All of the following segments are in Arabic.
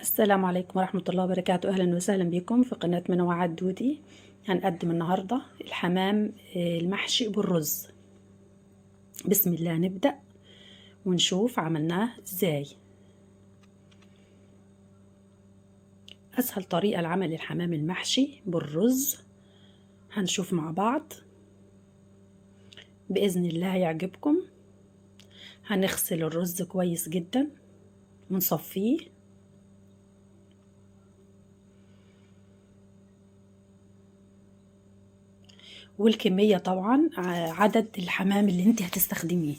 السلام عليكم ورحمة الله وبركاته. أهلا وسهلا بكم في قناة منوعات دودي. هنقدم النهاردة الحمام المحشي بالرز. بسم الله نبدأ ونشوف عملناه ازاي. أسهل طريقة لعمل الحمام المحشي بالرز هنشوف مع بعض بإذن الله يعجبكم. هنغسل الرز كويس جدا ونصفيه، والكمية طبعا عدد الحمام اللي انت هتستخدميه.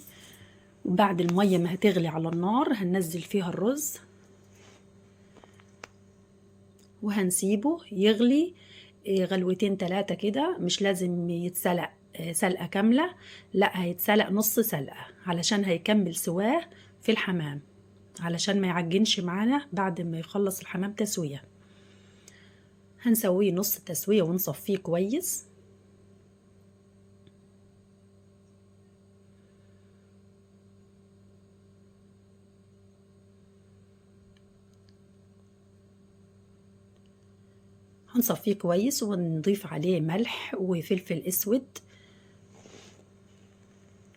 وبعد المية ما هتغلي على النار هننزل فيها الرز وهنسيبه يغلي غلوتين 3 كده. مش لازم يتسلق سلقة كاملة، لا هيتسلق نص سلقة علشان هيكمل سواه في الحمام، علشان ما يعجنش معانا بعد ما يخلص الحمام تسوية. هنسويه نص تسوية ونصفيه كويس. هنصفيه كويس ونضيف عليه ملح وفلفل اسود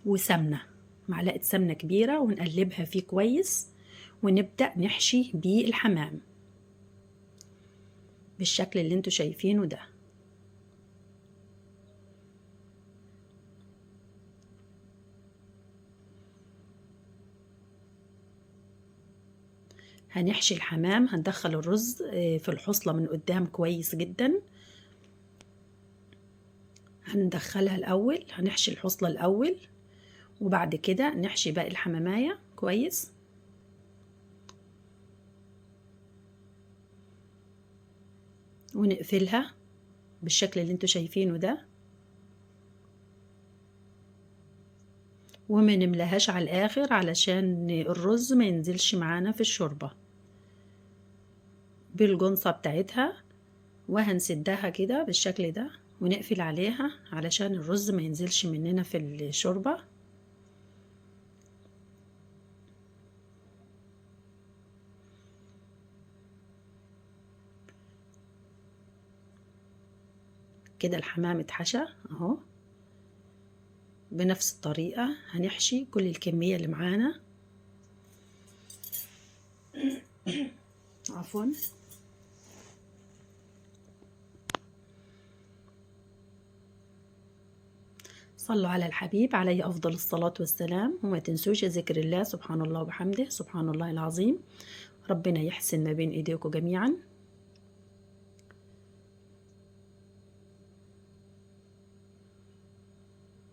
وسمنة، معلقة سمنة كبيرة، ونقلبها فيه كويس ونبدأ نحشي بيه الحمام بالشكل اللي انتوا شايفينه ده. هنحشي الحمام، هندخل الرز في الحصلة من قدام كويس جدا. هندخلها الأول، هنحشي الحصلة الأول وبعد كده نحشي باقي الحمامية كويس. ونقفلها بالشكل اللي انتوا شايفينه ده، وما نملاهاش على الآخر علشان الرز ما ينزلش معانا في الشوربة بالجنصة بتاعتها. وهنسدها كده بالشكل ده ونقفل عليها علشان الرز ما ينزلش مننا في الشوربة. كده الحمام اتحشى اهو. بنفس الطريقة هنحشي كل الكمية اللي معانا. عفوا. صلوا على الحبيب عليه أفضل الصلاة والسلام، وما تنسوش ذكر الله سبحان الله وبحمده سبحان الله العظيم. ربنا يحسن ما بين إيديكم جميعا.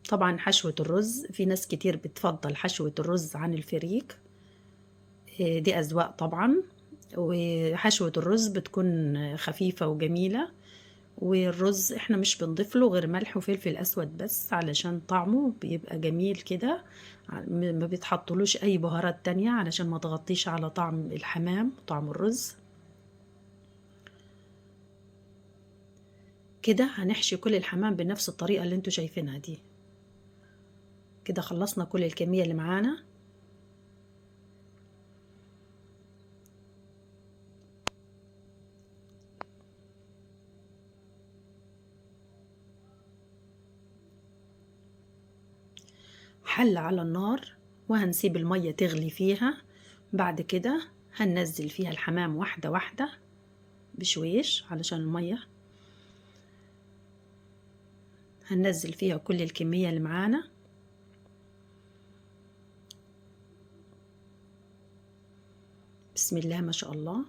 طبعا حشوة الرز في ناس كتير بتفضل حشوة الرز عن الفريك، دي أذواق طبعا. وحشوة الرز بتكون خفيفة وجميلة. والرز احنا مش بنضيف له غير ملح وفلفل اسود بس علشان طعمه بيبقى جميل كده. ما بيتحطلوش اي بهارات تانية علشان ما تغطيش على طعم الحمام وطعم الرز. كده هنحشي كل الحمام بنفس الطريقة اللي انتوا شايفينها دي. كده خلصنا كل الكمية اللي معانا. حلة على النار وهنسيب المية تغلي فيها. بعد كده هننزل فيها الحمام واحدة واحدة بشويش علشان المية. هننزل فيها كل الكمية اللي معانا. بسم الله ما شاء الله.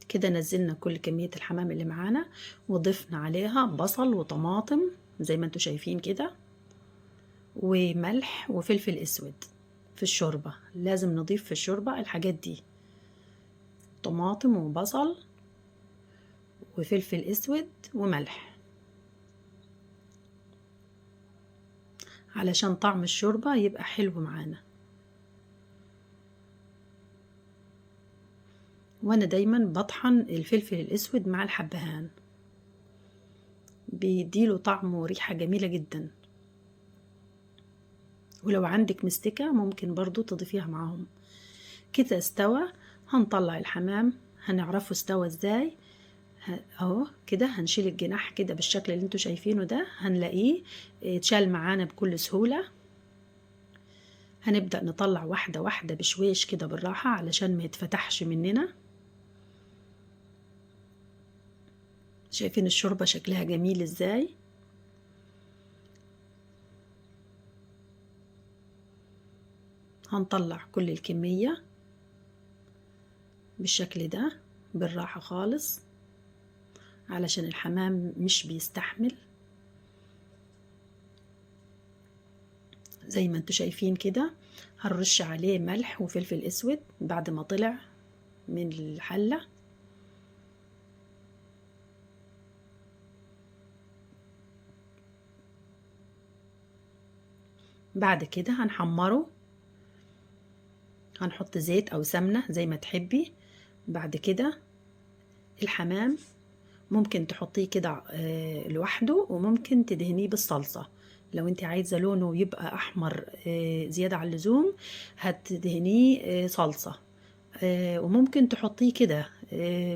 كده نزلنا كل كمية الحمام اللي معانا وضفنا عليها بصل وطماطم زي ما انتوا شايفين كده، وملح وفلفل اسود. في الشوربة لازم نضيف في الشوربة الحاجات دي، طماطم وبصل وفلفل اسود وملح، علشان طعم الشوربة يبقى حلو معانا. وانا دايما بطحن الفلفل الاسود مع الحبهان، بيديله طعم وريحة جميلة جدا. ولو عندك مستكة ممكن برضو تضيفيها معاهم. كده استوى. هنطلع الحمام، هنعرفه استوى ازاي. اهو كده هنشيل الجناح كده بالشكل اللي انتوا شايفينه ده، هنلاقيه اتشال معانا بكل سهولة. هنبدأ نطلع واحدة واحدة بشويش كده بالراحة علشان ما يتفتحش مننا. شايفين الشوربة شكلها جميل ازاي. هنطلع كل الكمية بالشكل ده بالراحة خالص علشان الحمام مش بيستحمل. زي ما انتوا شايفين كده. هنرش عليه ملح وفلفل اسود بعد ما طلع من الحلة. بعد كده هنحمره، هنحط زيت او سمنة زي ما تحبي. بعد كده الحمام ممكن تحطيه كده لوحده، وممكن تدهنيه بالصلصة. لو انت عايزة لونه يبقى احمر زيادة عن اللزوم هتدهنيه صلصة، وممكن تحطيه كده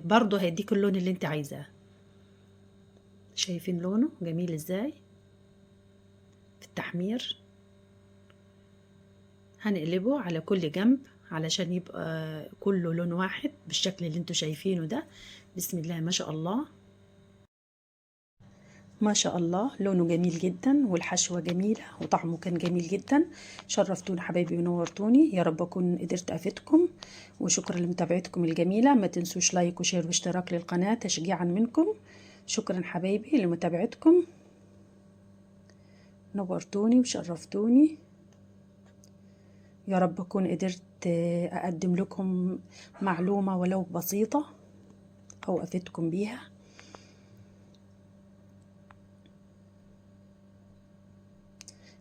برضه هيديك اللون اللي انت عايزاه. شايفين لونه جميل ازاي في التحمير. هنقلبه على كل جنب علشان يبقى كله لون واحد بالشكل اللي انتوا شايفينه ده. بسم الله ما شاء الله، ما شاء الله، لونه جميل جدا والحشوة جميلة وطعمه كان جميل جدا. شرفتوني حبايبي ونورتوني، يا رب أكون قدرت أفيدكم. وشكرا لمتابعتكم الجميلة. ما تنسوش لايك وشير واشتراك للقناة تشجيعا منكم. شكرا حبايبي لمتابعتكم، نورتوني وشرفتوني. يا رب أكون قدرت أقدم لكم معلومة ولو بسيطة أو أفيدكم بيها.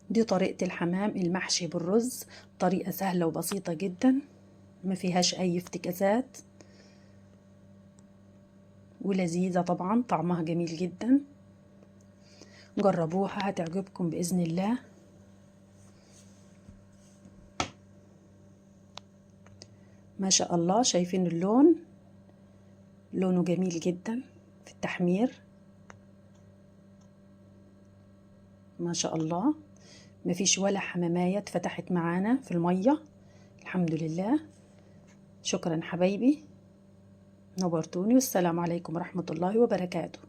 دي طريقة الحمام المحشي بالرز، طريقة سهلة وبسيطة جدا، ما فيهاش أي افتكاسات، ولذيذة طبعا، طعمها جميل جدا. جربوها هتعجبكم بإذن الله. ما شاء الله، شايفين اللون، لونه جميل جدا في التحمير. ما شاء الله، ما فيش ولا حماماية اتفتحت معانا في المية، الحمد لله. شكرا حبايبي، نورتوني، والسلام عليكم ورحمة الله وبركاته.